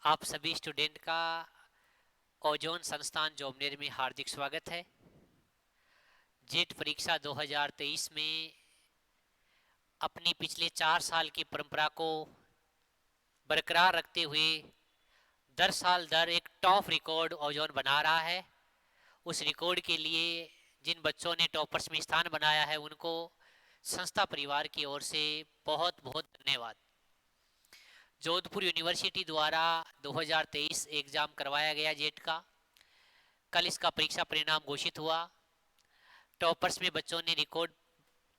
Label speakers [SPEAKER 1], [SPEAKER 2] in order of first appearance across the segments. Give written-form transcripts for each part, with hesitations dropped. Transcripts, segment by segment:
[SPEAKER 1] आप सभी स्टूडेंट का ओजोन संस्थान जोबनेर में हार्दिक स्वागत है। जेट परीक्षा 2023 में अपनी पिछले 4 साल की परंपरा को बरकरार रखते हुए दर साल दर एक टॉप रिकॉर्ड ओजोन बना रहा है। उस रिकॉर्ड के लिए जिन बच्चों ने टॉपर्स में स्थान बनाया है उनको संस्था परिवार की ओर से बहुत बहुत धन्यवाद। जोधपुर यूनिवर्सिटी द्वारा 2023 एग्जाम करवाया गया जेट का। कल इसका परीक्षा परिणाम घोषित हुआ। टॉपर्स में बच्चों ने रिकॉर्ड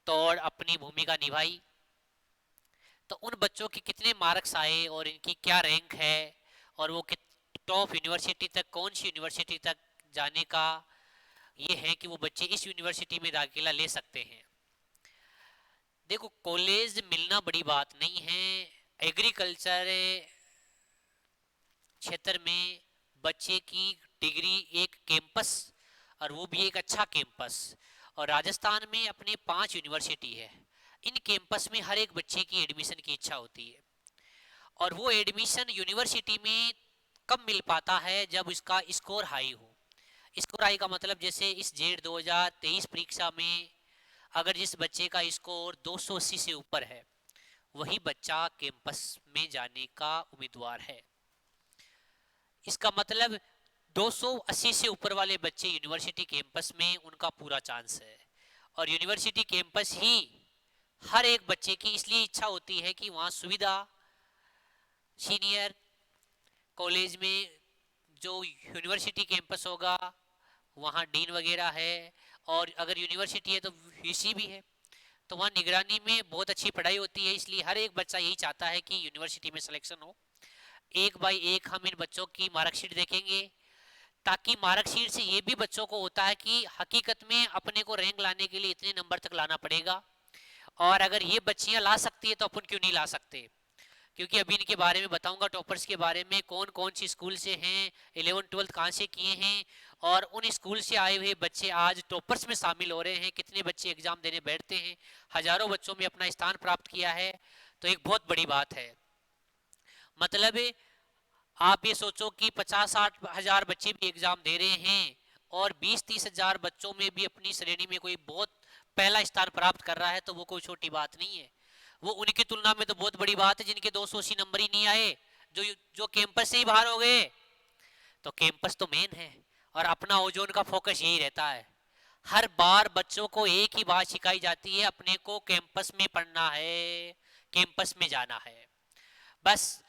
[SPEAKER 1] तोड़ अपनी भूमिका निभाई। तो उन बच्चों के कितने मार्क्स आए और इनकी क्या रैंक है और वो टॉप यूनिवर्सिटी तक, कौन सी यूनिवर्सिटी तक जाने का ये है कि वो बच्चे इस यूनिवर्सिटी में दाखिला ले सकते हैं। देखो, कॉलेज मिलना बड़ी बात नहीं है। एग्रीकल्चर क्षेत्र में बच्चे की डिग्री, एक कैंपस, और वो भी एक अच्छा कैंपस। और राजस्थान में अपने 5 यूनिवर्सिटी है। इन कैंपस में हर एक बच्चे की एडमिशन की इच्छा होती है और वो एडमिशन यूनिवर्सिटी में कब मिल पाता है, जब इसका स्कोर हाई हो। स्कोर हाई का मतलब जैसे इस जेड 2023 परीक्षा में अगर जिस बच्चे का स्कोर 280 से ऊपर है वही बच्चा कैंपस में जाने का उम्मीदवार है। इसका मतलब 280 से ऊपर वाले बच्चे यूनिवर्सिटी कैंपस में, उनका पूरा चांस है। और यूनिवर्सिटी कैंपस ही हर एक बच्चे की इसलिए इच्छा होती है कि वहाँ सुविधा, सीनियर कॉलेज में जो यूनिवर्सिटी कैंपस होगा वहाँ डीन वगैरह है, और अगर यूनिवर्सिटी है तो वीसी भी है, तो वहाँ निगरानी में बहुत अच्छी पढ़ाई होती है। इसलिए हर एक बच्चा यही चाहता है कि यूनिवर्सिटी में सिलेक्शन हो। एक बाय एक हम इन बच्चों की मार्कशीट देखेंगे, ताकि मार्कशीट से ये भी बच्चों को होता है कि हकीकत में अपने को रैंक लाने के लिए इतने नंबर तक लाना पड़ेगा, और अगर ये बच्चियां ला सकती है तो अपन क्यों नहीं ला सकते। क्योंकि अभी इनके बारे में बताऊंगा, टॉपर्स के बारे में, कौन कौन सी स्कूल से हैं, 11th 12th कहाँ से किए हैं, और उन स्कूल से आए हुए बच्चे आज टॉपर्स में शामिल हो रहे हैं। कितने बच्चे एग्जाम देने बैठते हैं, हजारों बच्चों में अपना स्थान प्राप्त किया है, तो एक बहुत बड़ी बात है। मतलब आप ये सोचो कि 50-60 हजार बच्चे भी एग्जाम दे रहे हैं और 20-30 हजार बच्चों में भी अपनी श्रेणी में कोई बहुत पहला स्थान प्राप्त कर रहा है, तो वो कोई छोटी बात नहीं है। वो उनकी तुलना में तो बहुत बड़ी बात है जिनके 280 नंबर ही नहीं आए, जो जो कैंपस से ही बाहर हो गए। तो कैंपस तो मेन है, और अपना ओजोन का फोकस यही रहता है। हर बार बच्चों को एक ही बात सिखाई जाती है, अपने को कैंपस में पढ़ना है, कैंपस में जाना है। बस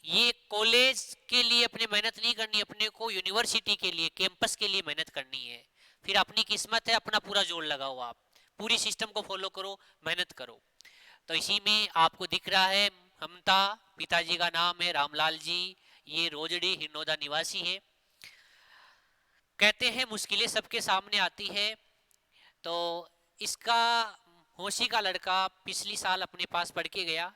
[SPEAKER 1] ये कॉलेज के लिए अपनी मेहनत नहीं करनी, अपने को यूनिवर्सिटी के लिए, कैंपस के लिए मेहनत करनी है। फिर अपनी किस्मत है, अपना पूरा जोर लगाओ, आप पूरी सिस्टम को फॉलो करो, मेहनत करो। तो इसी में आपको दिख रहा है ममता, पिताजी का नाम है रामलाल जी, ये रोजड़ी हिरनौदा निवासी है। कहते हैं मुश्किलें सबके सामने आती है। तो इसका होशी का लड़का पिछली साल अपने पास पढ़ के गया।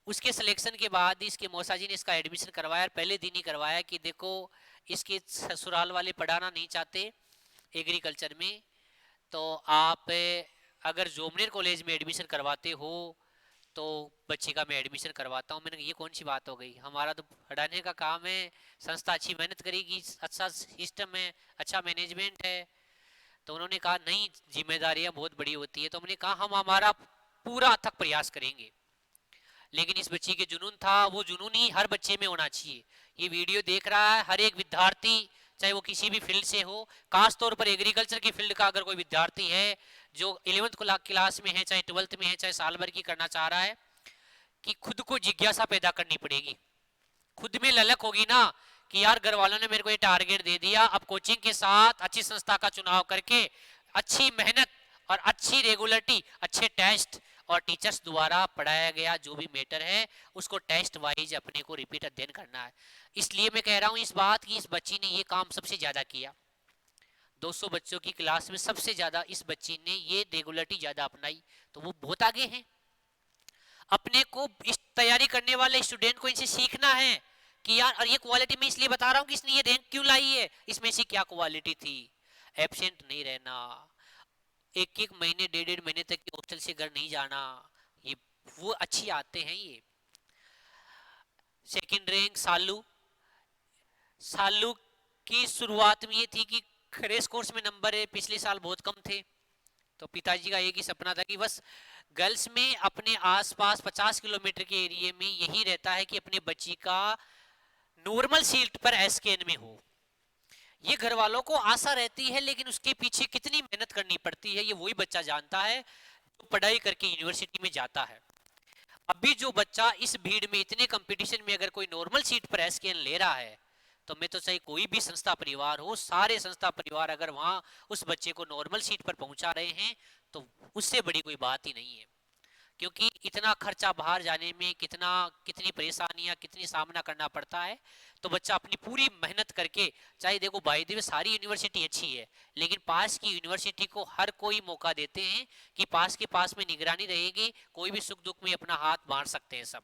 [SPEAKER 1] उसके सिलेक्शन के बाद इसके मौसा जी ने इसका एडमिशन करवाया, पहले दिन ही करवाया कि देखो इसके ससुराल वाले पढ़ाना नहीं चाहते एग्रीकल्चर में, तो आप अगर जोमनेर कॉलेज में एडमिशन करवाते हो तो बच्चे का मैं एडमिशन करवाता हूँ। मैंने कहा ये कौन सी बात हो गई, हमारा तो पढ़ाने का काम है, संस्था अच्छी मेहनत करेगी, अच्छा सिस्टम है, अच्छा मैनेजमेंट है। तो उन्होंने कहा नहीं, जिम्मेदारियां बहुत बड़ी होती है। तो हमने कहा हम हमारा पूरा अथक प्रयास करेंगे। लेकिन इस बच्ची के जुनून था, वो जुनून ही हर बच्चे में होना चाहिए। ये वीडियो देख रहा है हर एक विद्यार्थी, चाहे वो किसी भी फील्ड से हो, खास तौर पर एग्रीकल्चर की फील्ड का अगर कोई विद्यार्थी है जो 11th क्लास में है, चाहे 12th में है, चाहे साल भर की करना चाह रहा है, कि खुद को जिज्ञासा पैदा करनी पड़ेगी। खुद में ललक होगी ना कि यार घर वालों ने मेरे को ये टारगेट दे दिया, अब कोचिंग के साथ अच्छी संस्था का चुनाव करके अच्छी मेहनत और अच्छी रेगुलरिटी, अच्छे टेस्ट और टीचर्स द्वारा पढ़ाया गया जो भी मैटर है उसको टेस्ट वाइज अपने को रिपीट अध्ययन करना है। इसलिए मैं कह रहा हूँ इस बात की, इस बच्ची ने ये काम सबसे ज्यादा किया। 200 बच्चों की क्लास में सबसे ज्यादा इस बच्ची ने ये रेगुलरिटी ज्यादा अपनाई, तो वो बहुत आगे हैं। अपने को इस तैयारी करने वाले स्टूडेंट को इनसे सीखना है कि यार, और ये क्वालिटी मैं इसलिए बता रहा हूँ कि इसने ये रैंक क्यों लाई है, इसमें से क्या क्वालिटी थी। एब्सेंट नहीं रहना, एक एक महीने, डेढ़ डेढ़ महीने तक हॉस्टल से घर नहीं जाना, ये वो अच्छी आते हैं ये। सेकंड रैंक सालू। सालू की शुरुआत में ये थी कि रेस कोर्स में नंबर है, पिछले साल बहुत कम थे, तो पिताजी का एक ही सपना था कि बस गर्ल्स में अपने आसपास 50 किलोमीटर के एरिया में यही रहता है कि अपने बच्ची का नॉर्मल सीट पर एसकेएन में हो। ये घर वालों को आशा रहती है, लेकिन उसके पीछे कितनी मेहनत करनी पड़ती है ये वही बच्चा जानता है जो पढ़ाई करके यूनिवर्सिटी में जाता है। अभी जो बच्चा इस भीड़ में इतने कंपटीशन में अगर कोई नॉर्मल सीट पर एसकेएन ले रहा है, तो मैं तो चाहे कोई भी संस्था परिवार हो, सारे संस्था परिवार अगर वहां उस बच्चे को नॉर्मल सीट पर पहुंचा रहे हैं तो उससे बड़ी कोई बात ही नहीं है। क्योंकि इतना खर्चा बाहर जाने में कितनी परेशानियां कितनी सामना करना पड़ता है, तो बच्चा अपनी पूरी मेहनत करके, चाहे देखो भाई देव सारी यूनिवर्सिटी अच्छी है, लेकिन पास की यूनिवर्सिटी को हर कोई मौका देते हैं कि पास के पास में निगरानी रहेगी, कोई भी सुख दुख में अपना हाथ बांध सकते हैं सब।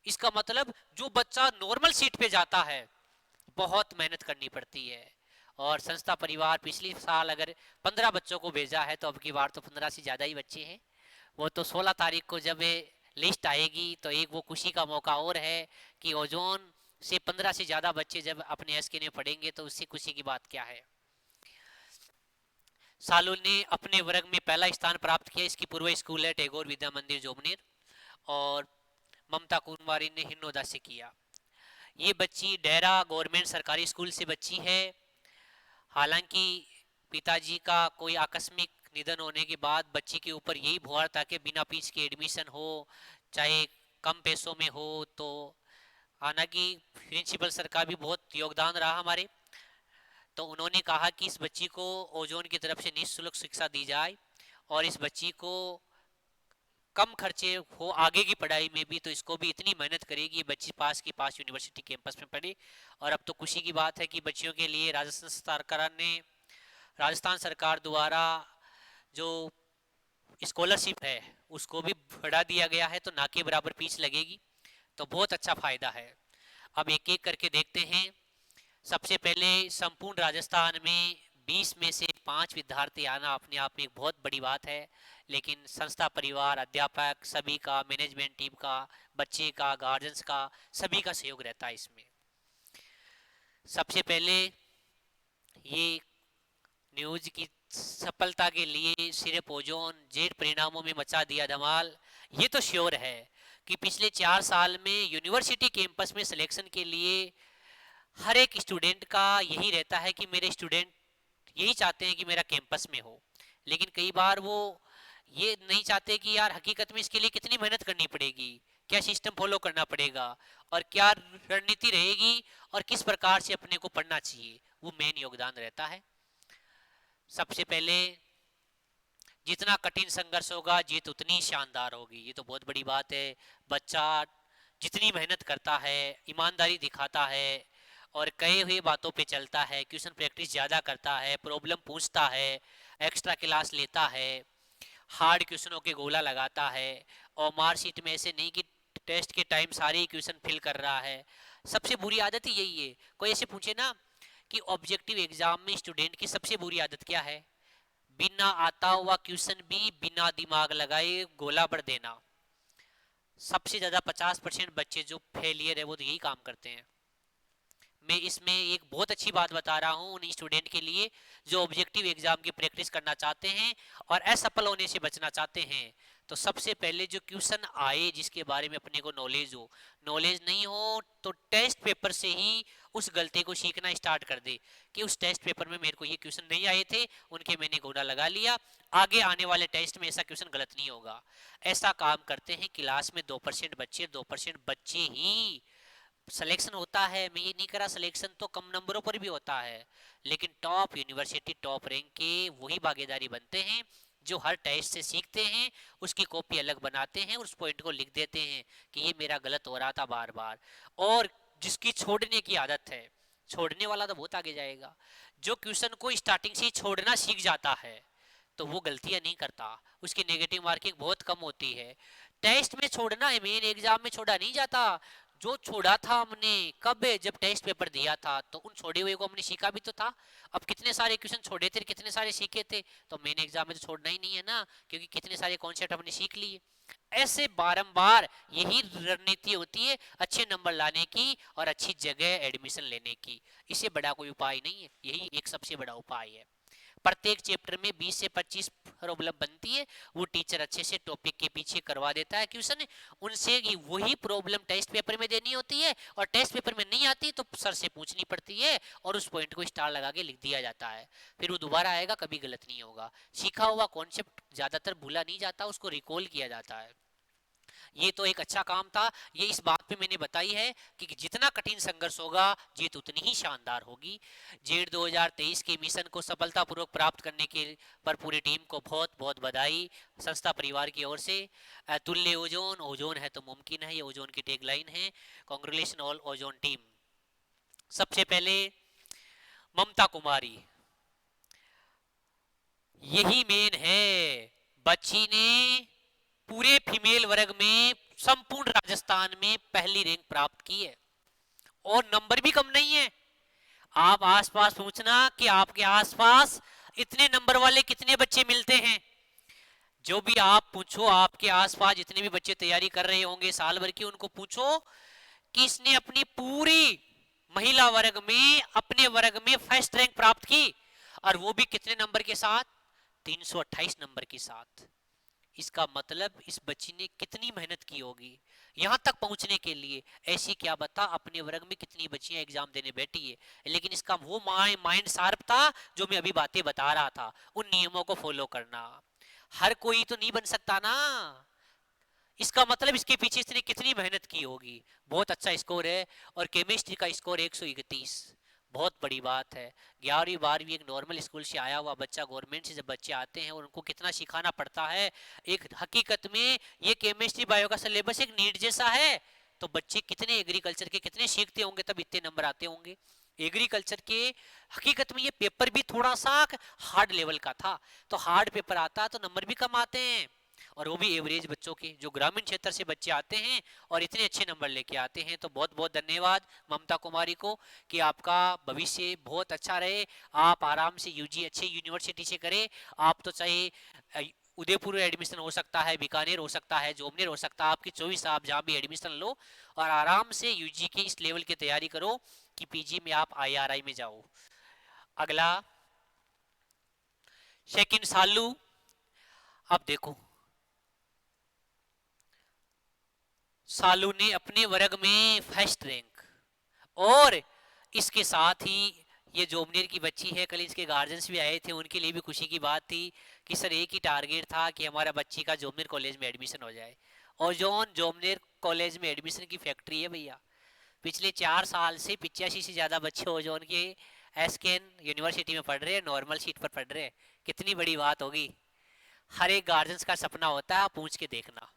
[SPEAKER 1] इसका मतलब जो बच्चा नॉर्मल सीट पे जाता है बहुत मेहनत करनी पड़ती है। और संस्था परिवार पिछले साल अगर 15 बच्चों को भेजा है, तो अब की बार तो 15 से ज्यादा ही बच्चे हैं। वो तो 16 तारीख को जब लिस्ट आएगी तो एक वो खुशी का मौका और है कि ओजोन से 15 से ज्यादा बच्चे जब अपने एसके में पढ़ेंगे तो उससे खुशी की बात क्या है। सालू ने अपने वर्ग में पहला स्थान प्राप्त किया। इसकी पूर्व स्कूल है टैगोर विद्या मंदिर जोबनेर, और ममता कुमारी ने हिन्नोदा से किया। ये बच्ची डेरा गवर्नमेंट सरकारी स्कूल से बच्ची है। हालांकि पिताजी का कोई आकस्मिक निधन होने के बाद बच्ची के ऊपर यही भार था कि बिना फीस के एडमिशन हो, चाहे कम पैसों में हो। तो हालांकि प्रिंसिपल सर का भी बहुत योगदान रहा हमारे, तो उन्होंने कहा कि इस बच्ची को ओजोन की तरफ से निःशुल्क शिक्षा दी जाए और इस बच्ची को कम खर्चे हो आगे की पढ़ाई में भी, तो इसको भी इतनी मेहनत करेगी ये बच्ची पास की पास यूनिवर्सिटी कैंपस में पढ़े। और अब तो खुशी की बात है कि बच्चियों के लिए राजस्थान सरकार द्वारा जो स्कॉलरशिप है उसको भी बढ़ा दिया गया है, तो ना के बराबर फीस लगेगी, तो बहुत अच्छा फायदा है। अब एक एक करके देखते हैं। सबसे पहले संपूर्ण राजस्थान में 20 में से 5 विद्यार्थी आना अपने आप में एक बहुत बड़ी बात है, लेकिन संस्था परिवार अध्यापक सभी का, मैनेजमेंट टीम का, बच्चे का, गार्जियंस का, सभी का सहयोग रहता है इसमें। सबसे पहले ये न्यूज की सफलता के लिए सिर्फ ओजोन जेड परिणामों में मचा दिया धमाल। ये तो श्योर है कि पिछले 4 साल में यूनिवर्सिटी कैंपस में सिलेक्शन के लिए हर एक स्टूडेंट का यही रहता है कि मेरे स्टूडेंट यही चाहते हैं कि मेरा कैंपस में हो, लेकिन कई बार वो ये नहीं चाहते कि यार हकीकत में इसके लिए कितनी मेहनत करनी पड़ेगी, क्या सिस्टम फॉलो करना पड़ेगा और क्या रणनीति रहेगी और किस प्रकार से अपने को पढ़ना चाहिए। वो मेन योगदान रहता है। सबसे पहले जितना कठिन संघर्ष होगा जीत उतनी शानदार होगी, ये तो बहुत बड़ी बात है। बच्चा जितनी मेहनत करता है, ईमानदारी दिखाता है और कहे हुए बातों पे चलता है, क्वेश्चन प्रैक्टिस ज़्यादा करता है, प्रॉब्लम पूछता है, एक्स्ट्रा क्लास लेता है, हार्ड क्वेश्चनों के गोला लगाता है, और मार्कशीट में ऐसे नहीं कि टेस्ट के टाइम सारे क्वेश्चन फिल कर रहा है। सबसे बुरी आदत ही यही है। कोई ऐसे पूछे ना कि ऑब्जेक्टिव एग्जाम में स्टूडेंट की सबसे बुरी आदत क्या है, बिना आता हुआ क्वेश्चन भी बिना दिमाग लगाए गोला भर देना। सबसे ज्यादा 50% बच्चे जो फेलियर है वो तो यही काम करते हैं। मैं इसमें एक बहुत अच्छी बात बता रहा हूँ उन स्टूडेंट के लिए जो ऑब्जेक्टिव एग्जाम की प्रैक्टिस करना चाहते हैं और असफल होने से बचना चाहते हैं। तो सबसे पहले जो क्वेश्चन आए जिसके बारे में अपने को नॉलेज हो, नॉलेज नहीं हो तो टेस्ट पेपर से ही उस गलती को सीखना स्टार्ट कर दे कि उस टेस्ट पेपर में मेरे को ये क्वेश्चन नहीं आए थे, उनके मैंने गोला लगा लिया, आगे आने वाले टेस्ट में ऐसा क्वेश्चन गलत नहीं होगा। ऐसा काम करते हैं। क्लास में 2% बच्चे ही सिलेक्शन होता है। मैं ये नहीं करा, सिलेक्शन तो कम नंबरों पर भी होता है, लेकिन टॉप यूनिवर्सिटी टॉप रैंक के वही भागीदारी बनते हैं जो हर टेस्ट से सीखते हैं, उसकी कॉपी अलग बनाते हैं और उस पॉइंट को लिख देते हैं कि ये मेरा गलत हो रहा था बार बार। और जिसकी छोड़ने की आदत है, छोड़ने वाला तो बहुत आगे जाएगा। जो क्वेश्चन को स्टार्टिंग से ही छोड़ना सीख जाता है तो वो गलतियां नहीं करता, उसकी नेगेटिव मार्किंग बहुत कम होती है। टेस्ट में छोड़ना है, मेन एग्जाम में छोड़ा नहीं जाता। जो छोड़ा था हमने कब है, जब टेस्ट पेपर दिया था, तो उन छोड़े हुए को हमने सीखा भी तो था। अब कितने सारे क्वेश्चन छोड़े थे, कितने सारे सीखे थे, तो मेन एग्जाम में तो छोड़ना ही नहीं है ना, क्योंकि कितने सारे कॉन्सेप्ट हमने सीख लिए। ऐसे बारंबार यही रणनीति होती है अच्छे नंबर लाने की और अच्छी जगह एडमिशन लेने की। इससे बड़ा कोई उपाय नहीं है, यही एक सबसे बड़ा उपाय है। प्रत्येक चैप्टर में 20 से 25 प्रॉब्लम बनती है, वो टीचर अच्छे से टॉपिक के पीछे करवा देता है क्वेश्चन, उनसे वही प्रॉब्लम टेस्ट पेपर में देनी होती है, और टेस्ट पेपर में नहीं आती तो सर से पूछनी पड़ती है, और उस पॉइंट को स्टार लगा के लिख दिया जाता है। फिर वो दोबारा आएगा, कभी गलत नहीं होगा। सीखा हुआ कॉन्सेप्ट ज्यादातर भूला नहीं जाता, उसको रिकॉल किया जाता है। ये तो एक अच्छा काम था। ये इस बात पे मैंने बताई है कि जितना कठिन संघर्ष होगा, जीत उतनी ही शानदार होगी। जेड 2023 के मिशन को सफलतापूर्वक प्राप्त करने के पर पूरी टीम को बहुत बहुत बधाई संस्था परिवार की ओर से। अतुल्य ओजोन, ओजोन है तो मुमकिन है, ये ओजोन की टैगलाइन है। Congratulation all ozone team. सबसे पहले ममता कुमारी, यही मेन है। बच्ची ने पूरे फीमेल वर्ग में संपूर्ण राजस्थान में पहली रैंक प्राप्त की है, और नंबर भी कम नहीं है। आप आसपास पूछना कि आपके आसपास इतने नंबर वाले कितने बच्चे मिलते हैं। जो भी आप पूछो, आपके आसपास जितने भी बच्चे तैयारी कर रहे होंगे साल भर की, उनको पूछो कि इसने अपनी पूरी महिला वर्ग में, अपने वर्ग में फर्स्ट रैंक प्राप्त की, और वो भी कितने नंबर के साथ? 328 नंबर के साथ। इसका मतलब इस बच्ची ने कितनी मेहनत की होगी यहां तक पहुंचने के लिए। ऐसी क्या बता अपने वर्ग में कितनी बच्चियां एग्जाम देने बैठी है, लेकिन इसका वो माइंड शार्प था, जो मैं अभी बातें बता रहा था, उन नियमों को फॉलो करना। हर कोई तो नहीं बन सकता ना, इसका मतलब इसके पीछे इसने कितनी मेहनत की होगी। बहुत अच्छा स्कोर है, और केमिस्ट्री का स्कोर 131, बहुत बड़ी बात है। 11वीं 12वीं एक नॉर्मल स्कूल से आया हुआ बच्चा, गवर्नमेंट से जब बच्चे आते हैं और उनको कितना सिखाना पड़ता है। एक हकीकत में ये केमिस्ट्री बायो का सिलेबस एक नीट जैसा है, तो बच्चे कितने एग्रीकल्चर के कितने सीखते होंगे, तब इतने नंबर आते होंगे। एग्रीकल्चर के हकीकत में ये पेपर भी थोड़ा सा हार्ड लेवल का था, तो हार्ड पेपर आता तो नंबर भी कम आते हैं, और वो भी एवरेज बच्चों के, जो ग्रामीण क्षेत्र से बच्चे आते हैं और इतने अच्छे नंबर लेके आते हैं। तो बहुत बहुत धन्यवाद ममता कुमारी को, कि आपका भविष्य बहुत अच्छा रहे। आप आराम से यूजी अच्छे यूनिवर्सिटी से करें। आप तो चाहे उदयपुर एडमिशन हो सकता है, बीकानेर हो सकता है, जोबनेर हो सकता है, आपकी चॉइस, आप जहाँ भी एडमिशन लो, और आराम से यूजी के इस लेवल की तैयारी करो कि पीजी में आप आईआरआई में जाओ। अगला सेकंड सालू। अब देखो, सालू ने अपने वर्ग में फर्स्ट रैंक, और इसके साथ ही ये जोमनेर की बच्ची है, कल इसके गार्जियंस भी आए थे, उनके लिए भी खुशी की बात थी कि सर एक ही टारगेट था कि हमारा बच्ची का जोमनेर कॉलेज में एडमिशन हो जाए। और जोमनेर कॉलेज में एडमिशन की फैक्ट्री है भैया। पिछले 4 साल से 85 से ज्यादा बच्चे ओजोन के एसकेएन यूनिवर्सिटी में पढ़ रहे हैं, नॉर्मल सीट पर पढ़ रहे हैं। कितनी बड़ी बात होगी, हर एक गार्जियंस का सपना होता है, आप पूछ के देखना।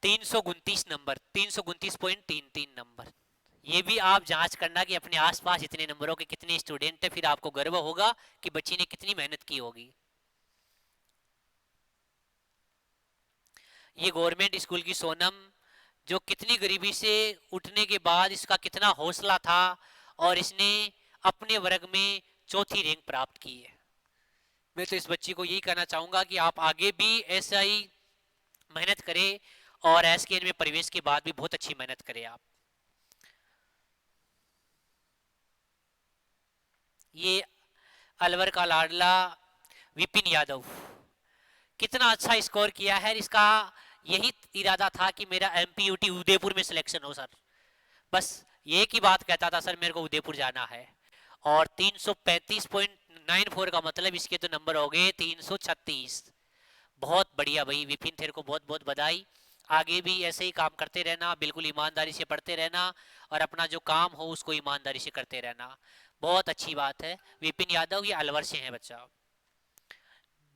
[SPEAKER 1] 329 नंबर, 329.33 नंबर। ये भी आप जांच करना कि अपने आसपास इतने नंबरों के कितने स्टूडेंट हैं, फिर आपको गर्व होगा कि बच्ची ने कितनी मेहनत की होगी। ये गवर्नमेंट स्कूल की सोनम, जो कितनी गरीबी से उठने के बाद इसका कितना हौसला था, और इसने अपने वर्ग में चौथी रैंक प्राप्त की है। मैं तो इस बच्ची को यही कहना चाहूंगा कि आप आगे भी ऐसा ही मेहनत करें, और एसकेएन में प्रवेश के बाद भी बहुत अच्छी मेहनत करें आप। ये अलवर का लाडला विपिन यादव, कितना अच्छा स्कोर किया है। इसका यही इरादा था कि मेरा एमपीयूटी उदयपुर में सिलेक्शन हो सर, बस ये की बात कहता था, सर मेरे को उदयपुर जाना है। और 335.94 का मतलब इसके तो नंबर हो गए 336। बहुत बढ़िया भाई विपिन, तेरे को बहुत बहुत बधाई। आगे भी ऐसे ही काम करते रहना, बिल्कुल ईमानदारी से पढ़ते रहना, और अपना जो काम हो उसको ईमानदारी से करते रहना। बहुत अच्छी बात है। विपिन यादव ये अलवर से है बच्चा,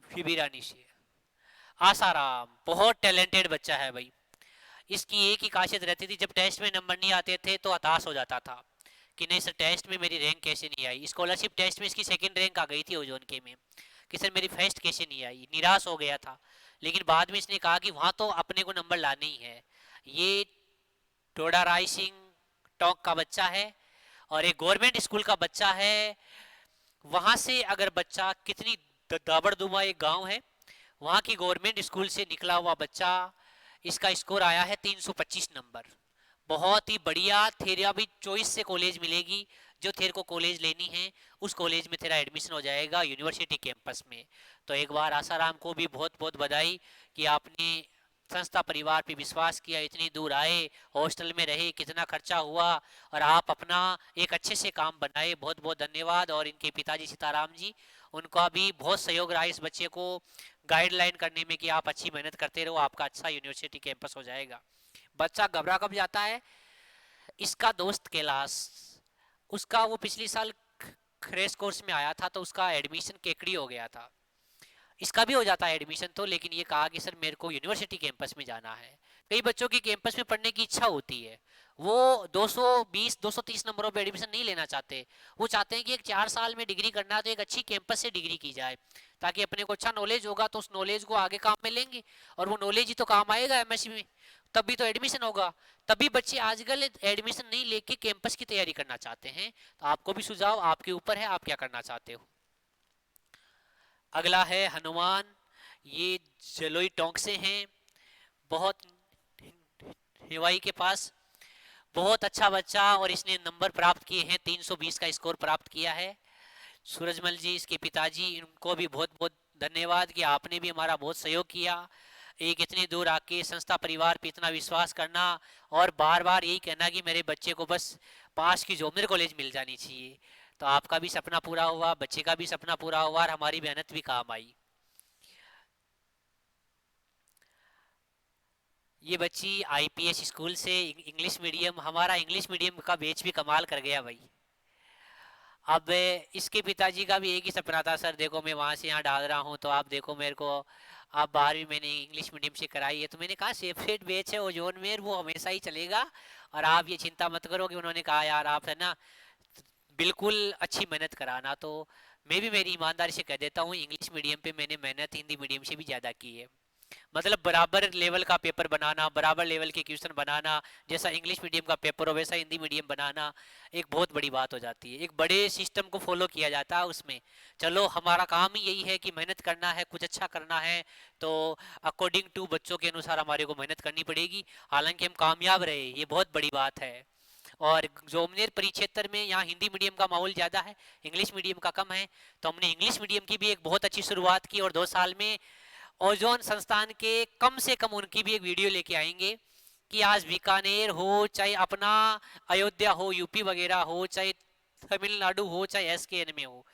[SPEAKER 1] फिबिरानी से। आसाराम बहुत टैलेंटेड बच्चा है भाई। इसकी एक ही खासियत रहती थी, जब टेस्ट में नंबर नहीं आते थे तो हताश हो जाता था कि नहीं सर टेस्ट में मेरी रैंक कैसे नहीं आई। स्कॉलरशिप टेस्ट में इसकी सेकंड रैंक आ गई थी ओजोन के में, कि सर मेरी फर्स्ट कैसे नहीं आई, निराश हो गया था। लेकिन बाद में इसने कहा कि वहां तो अपने को नंबर लाने ही है। ये टोडा राय सिंह टोंक का बच्चा है और एक गवर्नमेंट स्कूल का बच्चा है। वहां से अगर बच्चा कितनी दाबड़दुबा एक गांव है, वहां की गवर्नमेंट स्कूल से निकला हुआ बच्चा, इसका स्कोर आया है 325 नंबर। बहुत ही बढ़िया। तेरा भी चॉइस से कॉलेज मिलेगी, जो तेरे को कॉलेज लेनी है उस कॉलेज में तेरा एडमिशन हो जाएगा यूनिवर्सिटी कैंपस में। तो एक बार आसाराम को भी बहुत बहुत बधाई कि आपने संस्था परिवार पे विश्वास किया, इतनी दूर आए, हॉस्टल में रहे, कितना खर्चा हुआ और आप अपना एक अच्छे से काम बनाए। बहुत बहुत धन्यवाद। और इनके पिताजी सीताराम जी, उनका भी बहुत सहयोग रहा इस बच्चे को गाइडलाइन करने में कि आप अच्छी मेहनत करते रहो, आपका अच्छा यूनिवर्सिटी कैंपस हो जाएगा। बच्चा घबरा कब जाता है? इसका दोस्त कैलाश, उसका वो पिछले साल क्रेश कोर्स में आया था तो उसका एडमिशन केकड़ी हो गया था। इसका भी हो जाता है एडमिशन तो, लेकिन ये कहा कि सर मेरे को यूनिवर्सिटी कैंपस में जाना है। कई बच्चों की कैंपस में पढ़ने की इच्छा होती है, वो 220 230 नंबरों पे एडमिशन नहीं लेना चाहते। वो चाहते हैं कि एक 4 साल में डिग्री करना है तो एक अच्छी कैंपस से डिग्री की जाए, ताकि अपने को अच्छा नॉलेज होगा तो उस नॉलेज को आगे काम में लेंगे, और वो नॉलेज ही तो काम आएगा एमएससी में, तभी तो एडमिशन होगा। तभी बच्चे आजकल एडमिशन नहीं लेके कैंपस की तैयारी करना चाहते हैं। तो आपको भी सुझाव आपके ऊपर है, आप क्या करना चाहते हो। अगला है हनुमान, ये जलोई टोंक से हैं, बहुत हिवाई के पास। बहुत अच्छा बच्चा, और इसने नंबर प्राप्त किए हैं, 320 का स्कोर प्राप्त किया है। सूरजमल जी इसके पिताजी, इनको भी बहुत बहुत धन्यवाद कि आपने भी हमारा बहुत सहयोग किया। एक इतनी दूर आके संस्था परिवार पे इतना विश्वास करना और बार बार यही कहना कि मेरे बच्चे को बस पास की जॉब कॉलेज मिल जानी चाहिए। तो आपका भी सपना पूरा हुआ, बच्चे का भी सपना पूरा हुआ और हमारी मेहनत भी काम आई। ये बच्ची आईपीएस स्कूल से इंग्लिश मीडियम, हमारा इंग्लिश मीडियम का बैच भी कमाल कर गया भाई। अब इसके पिताजी का भी एक ही सपना था, सर देखो मैं वहां से यहाँ डाल रहा हूँ तो आप देखो मेरे को, आप 12वीं मैंने इंग्लिश मीडियम से कराई है। तो मैंने कहा सेपरेट बैच है ओजोन में, वो हमेशा ही चलेगा और आप ये चिंता मत करो। कि उन्होंने कहा यार आप है ना बिल्कुल अच्छी मेहनत कराना। तो मैं भी मेरी ईमानदारी से कह देता हूँ, इंग्लिश मीडियम पे मैंने मेहनत हिंदी मीडियम से भी ज़्यादा की है। मतलब बराबर लेवल का पेपर बनाना, बराबर लेवल के क्वेश्चन बनाना, जैसा इंग्लिश मीडियम का पेपर हो वैसा हिंदी मीडियम बनाना, एक बहुत बड़ी बात हो जाती है। एक बड़े सिस्टम को फॉलो किया जाता है उसमें। चलो हमारा काम ही यही है कि मेहनत करना है, कुछ अच्छा करना है, तो अकॉर्डिंग टू बच्चों के अनुसार हमारे को मेहनत करनी पड़ेगी। हालांकि हम कामयाब रहे, ये बहुत बड़ी बात है। और जोमनेर परिक्षेत्र में यहाँ हिंदी मीडियम का माहौल ज़्यादा है, इंग्लिश मीडियम का कम है। तो हमने इंग्लिश मीडियम की भी एक बहुत अच्छी शुरुआत की और 2 साल में ओजोन संस्थान के कम से कम उनकी भी एक वीडियो लेके आएंगे कि आज बीकानेर हो, चाहे अपना अयोध्या हो, यूपी वगैरह हो, चाहे तमिलनाडु हो, चाहे एसकेएन में हो,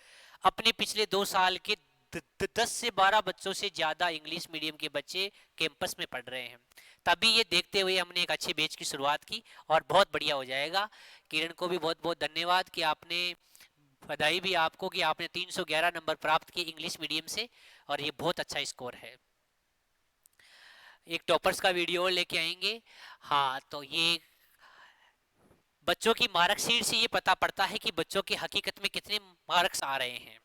[SPEAKER 1] अपने पिछले 2 साल के 10 से 12 बच्चों से ज्यादा इंग्लिश मीडियम के बच्चे कैंपस में पढ़ रहे हैं। तभी ये देखते हुए हमने एक अच्छे बैच की शुरुआत की और बहुत बढ़िया हो जाएगा। किरण को भी बहुत बहुत धन्यवाद कि आपने, बधाई भी आपको कि आपने 311 नंबर प्राप्त किए इंग्लिश मीडियम से, और ये बहुत अच्छा स्कोर है। एक टॉपर्स का वीडियो लेके आएंगे। हाँ, तो ये बच्चों की मार्कशीट से ये पता पड़ता है कि बच्चों के हकीकत में कितने मार्क्स आ रहे हैं।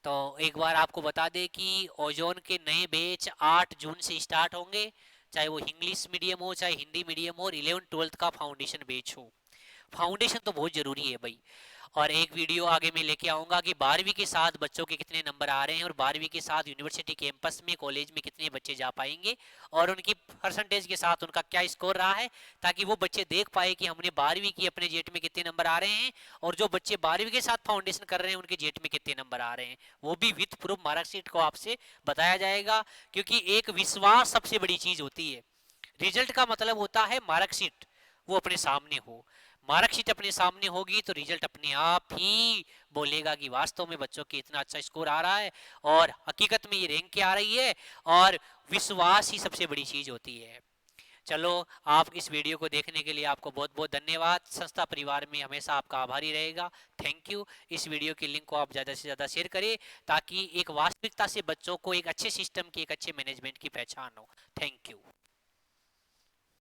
[SPEAKER 1] तो एक बार आपको बता दें कि ओजोन के नए बैच 8 जून से स्टार्ट होंगे, चाहे वो इंग्लिश मीडियम हो चाहे हिंदी मीडियम हो, और 11th-12th का फाउंडेशन बैच हो। फाउंडेशन तो बहुत जरूरी है भाई। और एक वीडियो आगे मैं लेके आऊंगा कि 12वीं के साथ बच्चों के कितने नंबर आ रहे हैं, और 12वीं के साथ यूनिवर्सिटी कैंपस में कॉलेज में कितने बच्चे जा पाएंगे, और उनकी परसेंटेज के साथ उनका क्या स्कोर रहा है, ताकि वो बच्चे देख पाए कि हमने 12वीं की अपने जेट में कितने नंबर आ रहे हैं, और जो बच्चे 12वीं के साथ फाउंडेशन कर रहे हैं उनके जेट में कितने नंबर आ रहे हैं, वो भी विथ प्रूफ मार्कशीट को आपसे बताया जाएगा। क्योंकि एक विश्वास सबसे बड़ी चीज होती है। रिजल्ट का मतलब होता है मार्कशीट वो अपने सामने हो। मार्कशीट अपने सामने होगी तो रिजल्ट अपने आप ही बोलेगा कि वास्तव में बच्चों के इतना अच्छा स्कोर आ रहा है और हकीकत में ये रैंक क्या आ रही है। और विश्वास ही सबसे बड़ी चीज होती है। चलो, आप इस वीडियो को देखने के लिए आपको बहुत बहुत धन्यवाद। संस्था परिवार में हमेशा आपका आभारी रहेगा। Thank you. इस वीडियो की लिंक को आप ज़्यादा से ज़्यादा शेयर करें, ताकि एक वास्तविकता से बच्चों को एक अच्छे सिस्टम की, एक अच्छे मैनेजमेंट की पहचान हो। Thank you.